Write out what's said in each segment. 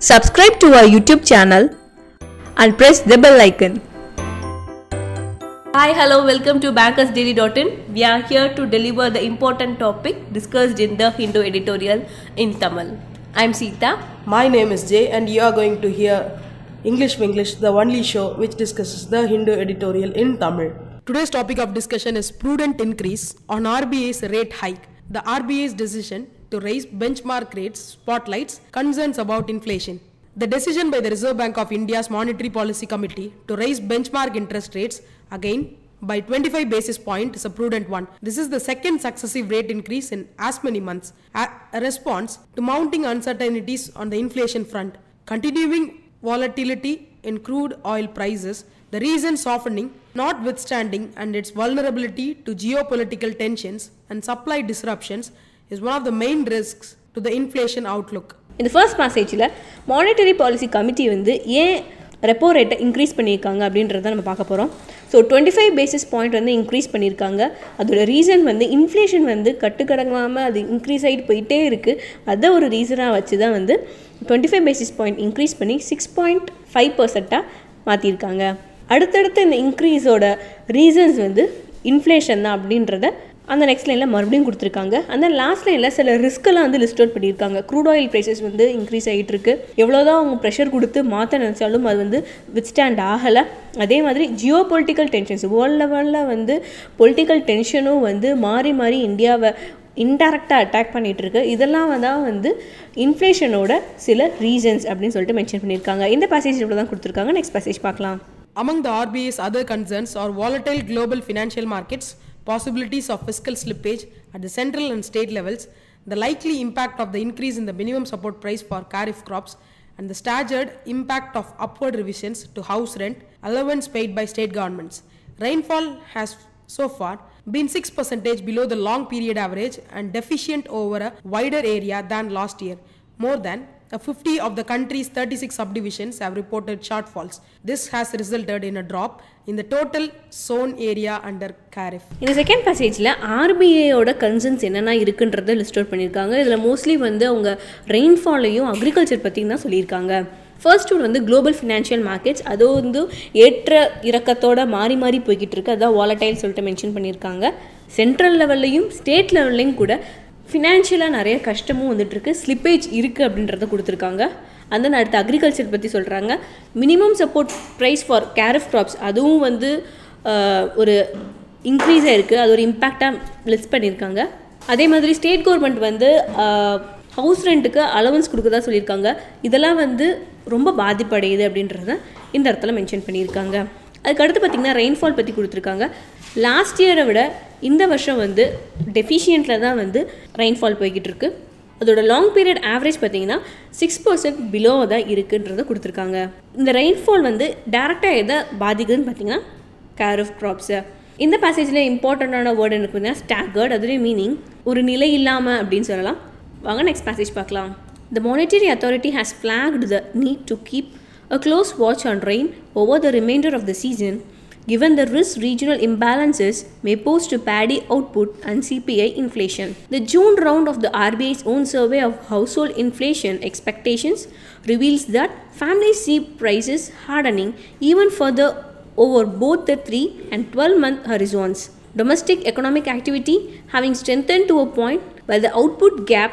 Subscribe to our YouTube channel and press the bell icon. Hi, hello, welcome to bankersdaily.in. We are here to deliver the important topic discussed in the Hindu editorial in Tamil. I am Sita. My name is Jay and you are going to hear WINGlish, the only show which discusses the Hindu editorial in Tamil. Today's topic of discussion is prudent increase on RBI's rate hike. The RBI's decision to raise benchmark rates spotlights concerns about inflation. The decision by the Reserve Bank of India's Monetary Policy Committee to raise benchmark interest rates again by 25 basis points is a prudent one. This is the second successive rate increase in as many months, a response to mounting uncertainties on the inflation front, continuing volatility in crude oil prices, the recent softening notwithstanding, and its vulnerability to geopolitical tensions and supply disruptions is one of the main risks to the inflation outlook. In the first passage, Monetary Policy Committee வந்து ஏன் repo ரேட்டை increase பண்ணியிருக்காங்க அப்படின்றத நம்ம பார்க்க போகிறோம். So 25 basis point வந்து increase பண்ணியிருக்காங்க. அதோட ரீசன் வந்து இன்ஃப்ளேஷன் வந்து கட்டுக்கடங்காமல் அது இன்க்ரீஸ் ஆகிட்டு போயிட்டே இருக்குது. அதை ஒரு ரீசனாக வச்சு தான் வந்து 25 பேசிஸ் பாயிண்ட் இன்க்ரீஸ் பண்ணி 6.5% மாற்றிருக்காங்க. அடுத்தடுத்து இந்த இன்க்ரீஸோட ரீசன்ஸ் வந்து இன்ஃப்ளேஷன் தான் அப்படின்றத அந்த நெக்ஸ்ட் லைனில் மறுபடியும் கொடுத்துருக்காங்க. அந்த லாஸ்ட் லைனில் சில ரிஸ்க்கெல்லாம் வந்து லிஸ்ட் அவுட் பண்ணியிருக்காங்க. க்ரூட் ஆயில் ப்ரைஸஸ் வந்து இன்க்ரீஸ் ஆகிட்டு இருக்கு. எவ்வளோதான் அவங்க ப்ரெஷர் கொடுத்து மாற்ற நினச்சாலும் அது வந்து வித்ஸ்டாண்ட் ஆகலை. அதே மாதிரி ஜியோ பொலிட்டிக்கல் டென்ஷன்ஸ் வேர்ல்ட் லெவலில் வந்து பொலிட்டிக்கல் டென்ஷனும் வந்து மாறி மாறி இந்தியாவை இன்டெரக்டாக அட்டாக் பண்ணிகிட்டு இருக்கு. இதெல்லாம் தான் வந்து இன்ஃப்ளேஷனோட சில ரீசன்ஸ் அப்படின்னு சொல்லிட்டு மென்ஷன் பண்ணியிருக்காங்க. இந்த பேசேஜ் இவ்வளோ தான் கொடுத்துருக்காங்க. நெக்ஸ்ட் பேசேஜ் பார்க்கலாம். Among the RBI's other concerns are volatile global financial markets, possibilities of fiscal slippage at the central and state levels, the likely impact of the increase in the minimum support price for kharif crops, and the staggered impact of upward revisions to house rent allowance paid by state governments. Rainfall has so far been 6% below the long period average and deficient over a wider area than last year. More than 50 of the country's 36 subdivisions have reported shortfalls. This has resulted in a drop in the total zone area under kharif. இந்த second பேசேஜில் ஆர்பிஐயோட concerns என்னென்ன இருக்குன்றதை list out பண்ணியிருக்காங்க. இதில் mostly வந்து அவங்க ரெயின்ஃபாலையும் agriculture பற்றியும் தான் சொல்லியிருக்காங்க. ஃபர்ஸ்ட் ஒன் வந்து குளோபல் ஃபினான்ஷியல் மார்க்கெட்ஸ், அது வந்து ஏற்ற இறக்கத்தோட மாறி மாறி போய்கிட்டு இருக்கு. அதான் வாலடைல் சொல்லிட்டு மென்ஷன் பண்ணியிருக்காங்க. சென்ட்ரல் லெவல்லையும் ஸ்டேட் லெவல்லையும் கூட ஃபினான்ஷியலாக நிறைய கஷ்டமும் வந்துட்டுருக்கு, ஸ்லிப்பேஜ் இருக்குது அப்படின்றத கொடுத்துருக்காங்க. அந்த அடுத்து அக்ரிகல்ச்சர் பற்றி சொல்கிறாங்க. Minimum support price for kharif crops அதுவும் வந்து ஒரு இன்க்ரீஸ் ஆகிருக்கு. அது ஒரு இம்பேக்டாக லிஸ்ட் பண்ணியிருக்காங்க. அதே மாதிரி ஸ்டேட் கவர்மெண்ட் வந்து ஹவுஸ் ரெண்ட்டுக்கு அலவன்ஸ் கொடுக்கறதா சொல்லியிருக்காங்க. இதெல்லாம் வந்து ரொம்ப பாதிப்படையுது அப்படின்றத இந்த இடத்துல மென்ஷன் பண்ணியிருக்காங்க. அதுக்கடுத்து பார்த்திங்கன்னா ரெயின்ஃபால் பற்றி கொடுத்துருக்காங்க. லாஸ்ட் இயரை விட இந்த வருஷம் வந்து டெஃபிஷியண்ட்டில் தான் வந்து ரெயின்ஃபால் போய்கிட்டு இருக்கு. அதோட லாங் பீரியட் ஆவரேஜ் பார்த்திங்கன்னா 6% பிலோ தான் இருக்குன்றதை கொடுத்துருக்காங்க. இந்த ரெயின்ஃபால் வந்து டேரெக்டாக எதை பாதிக்குதுன்னு பார்த்திங்கன்னா கேரஃப் க்ராப்ஸை. இந்த பேசேஜில் இம்பார்ட்டண்ட்டான வேர்டு எனக்கு பார்த்தீங்கன்னா ஸ்டாகர்ட், அதுவே மீனிங் ஒரு நிலை இல்லாமல் அப்படின்னு சொல்லலாம். வாங்க நெக்ஸ்ட் பேசேஜ் பார்க்கலாம். The monetary authority has flagged the need to keep a close watch on rain over the remainder of the season, given the risk regional imbalances may pose to paddy output and CPI inflation. The June round of the RBI's own survey of household inflation expectations reveals that families see prices hardening even further over both the 3 and 12-month horizons. Domestic economic activity having strengthened to a point where the output gap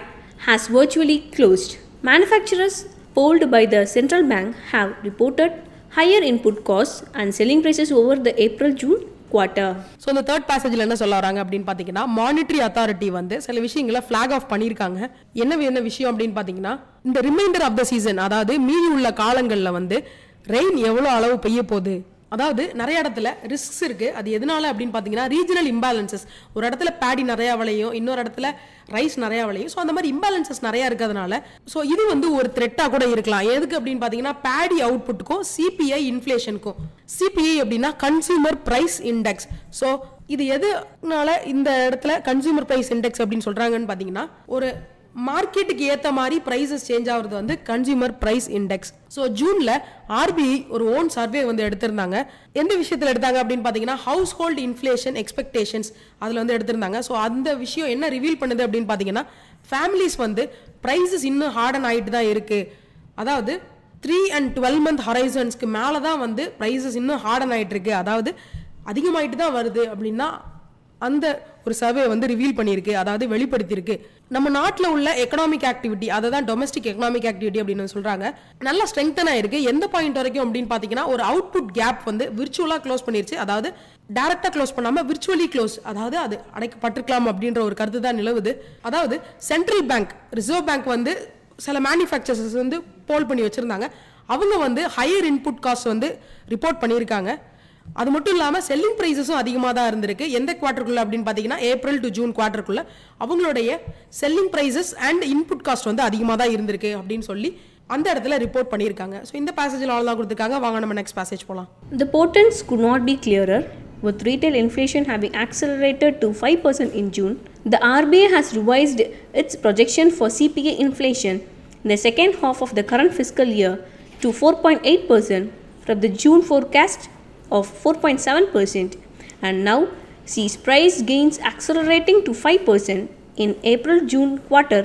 has virtually closed. Manufacturers polled by the central bank have reported higher input costs and selling prices over the April-June quarter. So இந்த third பேசேஜில் என்ன சொல்ல வராங்க அப்படின்னு பார்த்தீங்கன்னா, monetary authority வந்து சில விஷயங்களை flag of பண்ணியிருக்காங்க. என்ன விஷயம் அப்படின்னு பார்த்தீங்கன்னா, இந்த ரிமைண்டர் ஆஃப் த சீசன், அதாவது மீதி உள்ள காலங்களில் வந்து ரெயின் எவ்வளோ அளவு பெய்ய போகுது, அதாவது நிறைய இடத்துல ரிஸ்க்ஸ் இருக்குது. அது எதனால அப்படின்னு பார்த்தீங்கன்னா ரீஜனல் இம்பேலன்சஸ். ஒரு இடத்துல பேடி நிறையா விளையும், இன்னொரு இடத்துல ரைஸ் நிறையா விளையும். ஸோ அந்த மாதிரி இம்பேலன்சஸ் நிறையா இருக்கிறதுனால ஸோ இது வந்து ஒரு த்ரெட்டாக கூட இருக்கலாம். எதுக்கு அப்படின்னு பார்த்தீங்கன்னா பேடி அவுட்புட்டுக்கும் சிபிஐ இன்ஃப்ளேஷனுக்கும். சிபிஐ அப்படின்னா கன்சியூமர் ப்ரைஸ் இண்டெக்ஸ். ஸோ இது எதுனால இந்த இடத்துல கன்சியூமர் ப்ரைஸ் இண்டெக்ஸ் அப்படின்னு சொல்கிறாங்கன்னு பார்த்தீங்கன்னா ஒரு மார்க்கெட்டுக்கு ஏற்ற மாதிரி ப்ரைஸஸ் சேஞ்ச் ஆகுறது வந்து கன்சியூமர் ப்ரைஸ் இண்டெக்ஸ். ஸோ ஜூனில் ஆர்பிஐ ஒரு ஓன் சர்வே வந்து எடுத்திருந்தாங்க. எந்த விஷயத்தில் எடுத்தாங்க அப்படின்னு பார்த்தீங்கன்னா ஹவுஸ் ஹோல்டு இன்ஃப்ளேஷன் எக்ஸ்பெக்டேஷன்ஸ் அதில் வந்து எடுத்திருந்தாங்க. ஸோ அந்த விஷயம் என்ன ரிவீல் பண்ணுது அப்படின்னு பார்த்தீங்கன்னா ஃபேமிலிஸ் வந்து ப்ரைஸஸ் இன்னும் ஹார்டன் ஆகிட்டு தான் இருக்குது, அதாவது 3 and 12 month ஹொரைசன்ஸ்க்கு மேலே தான் வந்து ப்ரைஸஸ் இன்னும் ஹார்டன் ஆகிட்டு இருக்கு, அதாவது அதிகமாகிட்டு தான் வருது அப்படின்னா அந்த ஒரு சர்வே வந்து ரிவீல் பண்ணியிருக்கு, அதாவது வெளிப்படுத்தியிருக்கு. நம்ம நாட்டில் உள்ள எக்கனாமிக் ஆக்டிவிட்டி, அதை தான் டொமஸ்டிக் எக்கனாமிக் ஆக்டிவிட்டி அப்படின்னு சொல்றாங்க, நல்லா ஸ்ட்ரெங்தன் ஆயிருக்கு. எந்த பாயிண்ட் வரைக்கும் அப்படின்னு பார்த்தீங்கன்னா ஒரு அவுட்புட் கேப் வந்து விர்ச்சுவலாக க்ளோஸ் பண்ணிருச்சு, அதாவது டைரக்டாக க்ளோஸ் பண்ணாமல் விர்ச்சுவலி க்ளோஸ், அதாவது அது அடைக்கப்பட்டிருக்கலாம் அப்படின்ற ஒரு கருத்து தான் நிலவுது. அதாவது சென்ட்ரல் பேங்க், ரிசர்வ் பேங்க் வந்து சில மேனுஃபேக்சரர்ஸ் வந்து போல் பண்ணி வச்சிருந்தாங்க, அவங்க வந்து ஹையர் இன்புட் காஸ்ட் வந்து ரிப்போர்ட் பண்ணியிருக்காங்க. அது மட்டும் இல்லாமல் செல்லிங் ப்ரைஸஸும் அதிகமாக தான் இருந்திருக்கு. எந்த குவார்ட்டருக்குள்ள அப்படின்னு பார்த்தீங்கன்னா ஏப்ரல் டு ஜூன் குவார்ட்டருக்குள்ள அவங்களுடைய selling prices and input cost வந்து அதிகமாக தான் இருந்திருக்கு அப்படின்னு சொல்லி அந்த இடத்துல ரிப்போர்ட் பண்ணியிருக்காங்க. ஸோ இந்த பேசேஜில் அவ்வளோ தான் கொடுத்துருக்காங்க. வாங்க நம்ம நெக்ஸ்ட் பேசேஜ் போகலாம். The portents could not be clearer. With retail inflation having accelerated to 5% in June, the RBI has revised its projection for CPI inflation in the second half of the current fiscal year to 4.8% from the June forecast of 4.7%, and now sees price gains accelerating to 5% in April-June quarter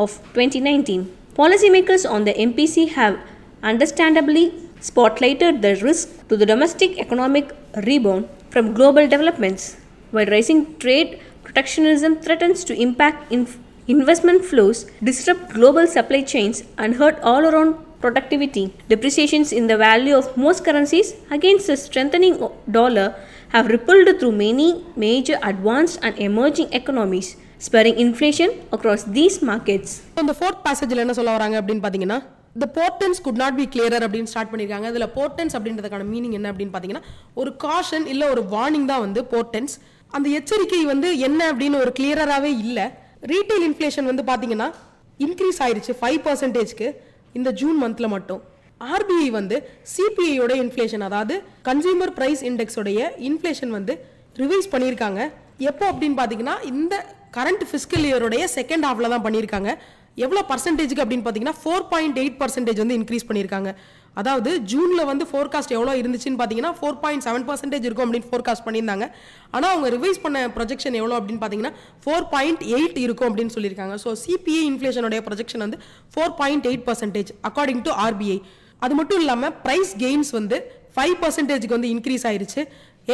of 2019. Policymakers on the MPC have understandably spotlighted the risk to the domestic economic rebound from global developments, while rising trade protectionism threatens to impact investment flows, disrupt global supply chains, and hurt all-around productivity. Depreciations in the value of most currencies against the strengthening dollar have rippled through many major advanced and emerging economies, spurring inflation across these markets. இந்த fourth passageல என்ன சொல்ல வராங்க அப்படின்னு பார்த்தீங்கன்னா the portents could not be clearer அப்படின்னு start பண்ணியிருக்காங்க. இதில் portents அப்படின்றதுக்கான மீனிங் என்ன அப்படின்னு பார்த்தீங்கன்னா ஒரு காஷன் இல்லை ஒரு வார்னிங் தான் வந்து portents. அந்த எச்சரிக்கை வந்து என்ன அப்படின்னு ஒரு கிளியராகவே இல்லை. ரீட்டைல் இன்ஃப்ளேஷன் வந்து பார்த்தீங்கன்னா இன்க்ரீஸ் ஆயிடுச்சு 5%க்கு இந்த ஜூன் மந்த்ல மட்டும். ஆர்பிஐ வந்து சிபிஐயோட இன்ஃப்ளேஷன், அதாவது கன்சியூமர் பிரைஸ் இண்டெக்ஸோடைய இன்ஃப்ளேஷன் வந்து ரிவைஸ் பண்ணியிருக்காங்க. எப்போ அப்படின்னு பார்த்தீங்கன்னா இந்த கரண்ட் ஃபிஸ்கல் இயரோடைய செகண்ட் ஹாஃப்ல தான் பண்ணியிருக்காங்க. எவ்வளோ பர்சன்டேஜுக்கு அப்படின்னு பார்த்தீங்கன்னா 4.8% வந்து இன்க்ரீஸ் பண்ணியிருக்காங்க. அதாவது ஜூனில் வந்து ஃபோர்காஸ்ட் எவ்வளோ இருந்துச்சுன்னு பார்த்தீங்கன்னா 4.7% இருக்கும் அப்படின்னு ஃபோர்காஸ்ட் பண்ணியிருந்தாங்க. ஆனால் அவங்க ரிவைஸ் பண்ண ப்ரொஜெக்ஷன் எவ்வளோ அப்படின்னு பார்த்தீங்கன்னா 4.8 இருக்கும் அப்படின்னு சொல்லியிருக்காங்க. ஸோ சிபிஐ இன்ஃப்ளேஷனுடைய ப்ரொஜெக்ஷன் வந்து 4.8% அக்கார்டிங் டு ஆர்பிஐ. அது மட்டும் இல்லாமல் ப்ரைஸ் கெயின்ஸ் வந்து 5%க்கு வந்து இன்க்ரீஸ் ஆயிருச்சு.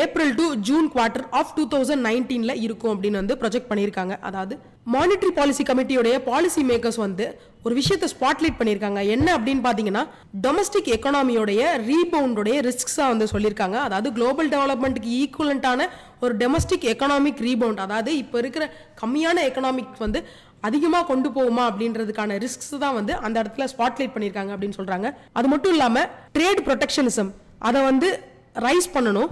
April to June quarter of 2019 இருக்கும் அப்படின்னு வந்து ப்ரொஜெக்ட் பண்ணியிருக்காங்க. அதாவது மானிட்டரி பாலிசி கமிட்டியோடைய பாலிசி மேக்கர்ஸ் வந்து ஒரு விஷயத்தை ஸ்பாட்லைட் பண்ணியிருக்காங்க. என்ன அப்படின்னு பார்த்தீங்கன்னா டொமஸ்டிக் எக்கானமியோடைய ரீபவுண்டோடைய ரிஸ்க்ஸாக வந்து சொல்லியிருக்காங்க. அதாவது குளோபல் டெவலப்மெண்ட்டுக்கு ஈக்குவலண்டான ஒரு டொமஸ்டிக் எக்கனாமிக் ரீபவுண்ட், அதாவது இப்போ இருக்கிற கம்மியான எக்கனாமிக் வந்து அதிகமாக கொண்டு போகுமா அப்படின்றதுக்கான ரிஸ்க்ஸ் தான் வந்து அந்த இடத்துல ஸ்பாட்லைட் பண்ணியிருக்காங்க அப்படின்னு சொல்றாங்க. அது மட்டும் இல்லாமல் ட்ரேட் ப்ரொடெக்ஷனிசம் அதை வந்து ரைஸ் பண்ணணும்.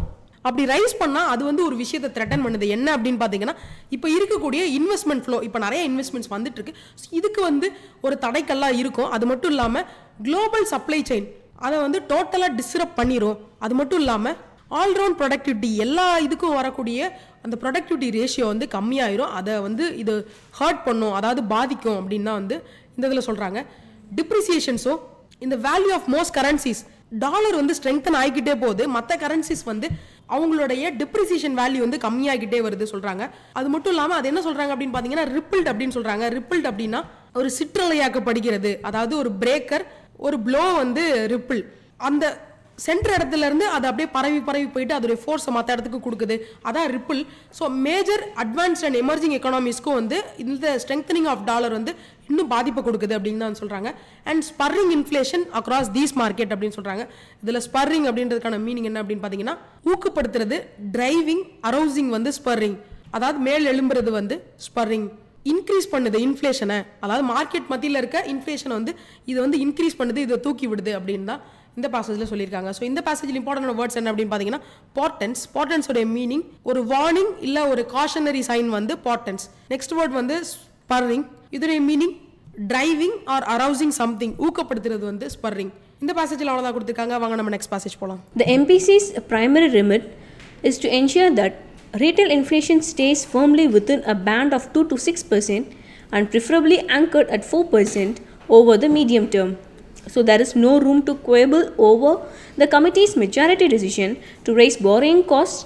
அப்படி ரைஸ் பண்ணால் அது வந்து ஒரு விஷயத்தை த்ரெட்டன் பண்ணுது. என்ன அப்படின்னு பார்த்தீங்கன்னா இப்போ இருக்கக்கூடிய இன்வெஸ்ட்மெண்ட் ஃப்ளோ, இப்போ நிறைய இன்வெஸ்ட்மெண்ட்ஸ் வந்துட்டு இருக்கு, இதுக்கு வந்து ஒரு தடைக்கல்லாம் இருக்கும். அது மட்டும் இல்லாமல் குளோபல் சப்ளை செயின் அதை வந்து டோட்டலாக டிஸ்டர்ப் பண்ணிடும். அது மட்டும் இல்லாமல் ஆல்ரவுண்ட் ப்ரொடக்டிவிட்டி, எல்லா இதுக்கும் வரக்கூடிய அந்த ப்ரொடக்டிவிட்டி ரேஷியோ வந்து கம்மியாயிரும். அதை வந்து இது ஹர்ட் பண்ணும், அதாவது பாதிக்கும் அப்படின்னு தான் வந்து இந்த இதில் சொல்கிறாங்க. டிப்ரிசியேஷன்ஸோ இந்த value of most currencies, dollar வந்து ஸ்ட்ரெங்தன் ஆகிக்கிட்டே போகுது, மற்ற கரன்சிஸ் வந்து அவங்களுடைய டிப்ரிசியேஷன் வேல்யூ வந்து கம்மியாகிட்டே வருது சொல்கிறாங்க. அது மட்டும் இல்லாமல் அது என்ன சொல்கிறாங்க அப்படின்னு பார்த்தீங்கன்னா ரிப்பிள்ட் அப்படின்னு சொல்கிறாங்க. ரிப்பிள்ட் அப்படின்னா ஒரு சிற்றலையாக்கப்படுகிறது, அதாவது ஒரு பிரேக்கர், ஒரு ப்ளோ வந்து ரிப்பிள், அந்த சென்டர் இடத்துல இருந்து அது அப்படியே பரவி போயிட்டு அதோடைய ஃபோர்ஸை மற்ற இடத்துக்கு கொடுக்குது, அதான் ripple. So major advanced and emerging எக்கனாமிஸ்க்கும் வந்து இந்த ஸ்ட்ரெங்தனிங் ஆஃப் டாலர் வந்து இன்னும் பாதிப்பை கொடுக்குது அப்படின்னு தான் சொல்கிறாங்க. And spurring inflation across these market அப்படின்னு சொல்கிறாங்க. இதில் ஸ்பர்ரிங் அப்படின்றதுக்கான மீனிங் என்ன அப்படின்னு பார்த்தீங்கன்னா ஊக்கப்படுத்துறது, டிரைவிங், அரௌசிங் வந்து ஸ்பர்ரிங், அதாவது மேல் எழும்புறது வந்து ஸ்பர்ரிங். இன்க்ரீஸ் பண்ணுது இன்ஃப்ளேஷனை, அதாவது மார்க்கெட் மத்தியில் இருக்க இன்ஃப்ளேஷனை வந்து இது வந்து இன்க்ரீஸ் பண்ணுது, இதை தூக்கி விடுது அப்படின்னு தான் இந்த பேசேஜில் சொல்லியிருக்காங்க. ஸோ இந்த பேசேஜில் இம்பார்ட்டன்ட் வேர்ட்ஸ் என்ன அப்படின்னு பார்த்தீங்கன்னா போர்டன்ஸ். போர்டன்ஸோட மீனிங் ஒரு வார்னிங் இல்லை ஒரு காஷனரி சைன் வந்து போர்டன்ஸ். நெக்ஸ்ட் வேர்ட் வந்து ஸ்பர்ரிங், இதோடைய மீனிங் டிரைவிங் ஆர் அரௌசிங் சம்திங், ஊக்கப்படுத்துறது வந்து ஸ்பர்ரிங். இந்த பேசேஜில் அவ்வளோதான் கொடுத்துருக்காங்க. வாங்க நம்ம நெக்ஸ்ட் பேசேஜ் போகலாம். The MPC's primary remit is to ensure that retail inflation stays firmly within a band of 2 to 6% and preferably anchored at 4% over the medium term. So there is no room to quibble over the committee's majority decision to raise borrowing costs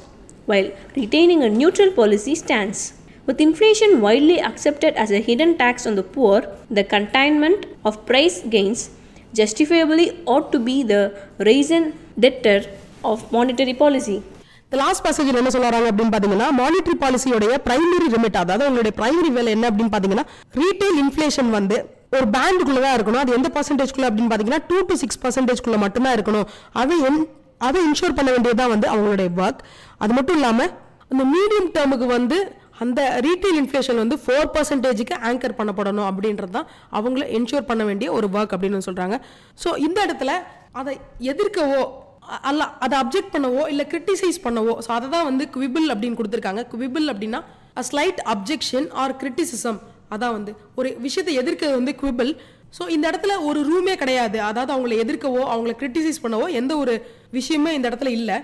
while retaining a neutral policy stance. With inflation widely accepted as a hidden tax on the poor, the containment of price gains justifiably ought to be the raison d'etre of monetary policy. இந்த last பேசேஜில் என்ன சொல்றாங்க அப்படின்னு பார்த்தீங்கன்னா monetary பாலிசியோடைய primary limit, அதாவது உங்களுடைய primary வேலை என்ன அப்படின்னு பார்த்தீங்கன்னா ரீட்டைல் இன்ஃப்ளேஷன் வந்து ஒரு பேண்டுக்குள்ள தான் இருக்கணும். அது எந்த பர்சன்டேஜ்குள்ள அப்படின்னு பார்த்தீங்கன்னா 2 to 6% மட்டும்தான் இருக்கணும். அதை இன்ஷூர் பண்ண வேண்டியதுதான் வந்து அவங்களுடைய ஒர்க். அது மட்டும் இல்லாமல் அந்த மீடியம் டேர்முக்கு வந்து அந்த ரீட்டைல் இன்ஃப்ளேஷன் வந்து 4%க்கு ஆங்கர் பண்ணப்படணும் அப்படின்றது தான் அவங்கள என்ஷூர் பண்ண வேண்டிய ஒரு ஒர்க் அப்படின்னு சொல்றாங்க. ஸோ இந்த இடத்துல அதை எதிர்க்கவோ அல்ல அதை அப்ஜெக்ட் பண்ணவோ இல்லை கிரிட்டிசைஸ் பண்ணவோ, ஸோ அதை தான் வந்து குவிபிள் அப்படின்னு கொடுத்துருக்காங்க. குவிபிள் அப்படின்னா அ ஸ்லைட் அப்ஜெக்ஷன் ஆர் கிரிட்டிசிசம், அதான் வந்து ஒரு விஷயத்தை எதிர்க்கிறது வந்து குவிபிள். ஸோ இந்த இடத்துல ஒரு ரூமே கிடையாது, அதாவது அவங்களை எதிர்க்கவோ அவங்களை கிரிட்டிசைஸ் பண்ணவோ எந்த ஒரு விஷயமே இந்த இடத்துல இல்லை.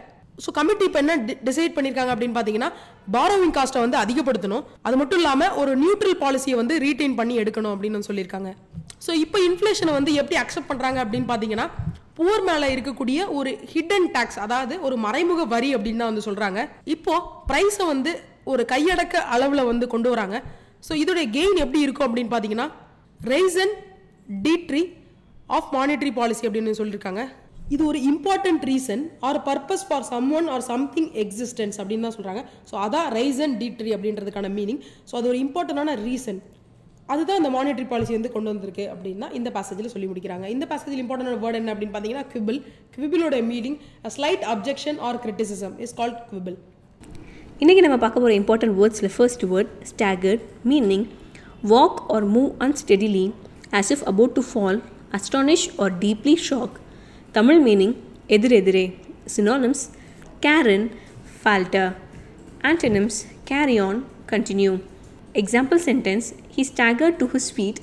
ஸோ கமிட்டி இப்போ என்ன டிசைட் பண்ணியிருக்காங்க அப்படின்னு பார்த்தீங்கன்னா பாரோவிங் காஸ்ட்டை வந்து அதிகப்படுத்தணும், அது மட்டும் இல்லாமல் ஒரு நியூட்ரல் பாலிசியை வந்து ரீட்டைன் பண்ணி எடுக்கணும் அப்படின்னு சொல்லியிருக்காங்க. ஸோ இப்போ இன்ஃப்ளேஷனை வந்து எப்படி அக்செப்ட் பண்ணுறாங்க அப்படின்னு பார்த்தீங்கன்னா புவர் மேலே இருக்கக்கூடிய ஒரு ஹிடன் டேக்ஸ், அதாவது ஒரு மறைமுக வரி அப்படின்னு தான் வந்து சொல்கிறாங்க. இப்போ ப்ரைஸை வந்து ஒரு கையடக்க அளவில் வந்து கொண்டு வராங்க. ஸோ இதோடைய கெயின் எப்படி இருக்கும் அப்படின்னு பார்த்தீங்கன்னா raison d'etre of monetary policy அப்படின்னு சொல்லியிருக்காங்க. இது ஒரு important reason or purpose for someone or something existence அப்படின்னு தான் சொல்கிறாங்க. ஸோ அதான் ரைசன் டீட்ரி அப்படின்றதுக்கான மீனிங். ஸோ அது ஒரு இம்பார்ட்டண்டான ரீசன், அதுதான் இந்த மானிட்டரி பாலிசி வந்து கொண்டு வந்திருக்கு அப்படின்னா இந்த பேசேஜில் சொல்லி முடிக்கிறாங்க. இந்த பேசேஜில் இம்பார்ட்டன்ட் வேர்ட் என்ன அப்படின்னு பார்த்தீங்கன்னா குவிபிள். குவிபிளோட meaning a slight objection or criticism is called quibble. இன்றைக்கி நம்ம பார்க்க போகிற இம்பார்ட்டன்ட் வேர்ட்ஸில் first word staggered, meaning walk or move unsteadily as if about to fall, astonish or deeply shock. Tamil meaning எதிரெதிரே. Synonyms Karen, falter. Antonyms carry on, continue. Example sentence, he staggered to his feet,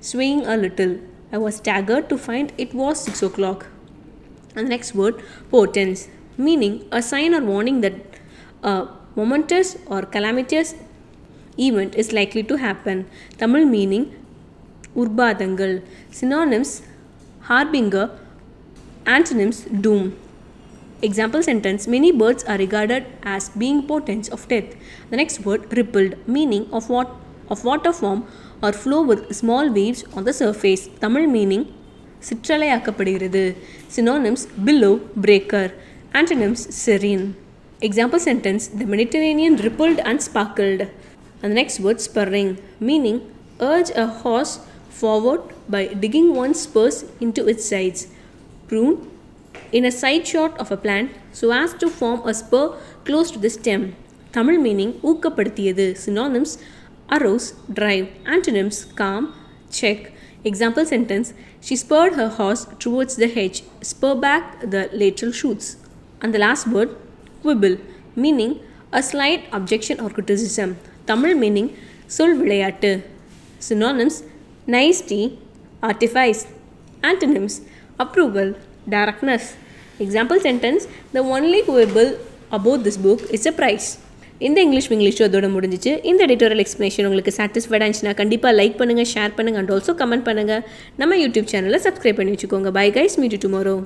swaying a little. I was staggered to find it was 6 o'clock. And the next word, portents, meaning a sign or warning that a momentous or calamitous event is likely to happen. Tamil meaning urbadangal. Synonyms harbinger. Antonyms doom. Example sentence, many birds are regarded as being portents of death. The next word, rippled, meaning of water form or flow with small waves on the surface. Tamil meaning சிற்றலையாக்கப்படுகிறது. Synonyms billow, breaker. Antonyms serene. Example sentence, the Mediterranean rippled and sparkled. And the next word, spurring, meaning urge a horse forward by digging one's spurs into its sides. Prune, in a side shot of a plant so as to form a spur close to the stem. Tamil meaning ஊக்கப்படுத்தியது. Synonyms arouse, drive. Antonyms calm, check. Example sentence, she spurred her horse towards the hedge, spur back the lateral shoots. And the last word, quibble, meaning a slight objection or criticism. Tamil meaning சொல் விளையாட்டு. Synonyms nicety, artifice. Antonyms approval, directness. Example sentence, the only quibble about this book is a price. இந்த English அதோட முடிஞ்சிச்சு. இந்த editorial explanation உங்களுக்கு satisfied ஆச்சுன்னா கண்டிப்பாக like பண்ணுங்கள், ஷேர் பண்ணுங்கள் அண்ட் ஆல்சோ கமெண்ட் பண்ணுங்கள். நம்ம யூடியூப் சேனலை சப்ஸ்கிரைப் பண்ணி வச்சுக்கோங்க. Bye guys, meet you tomorrow.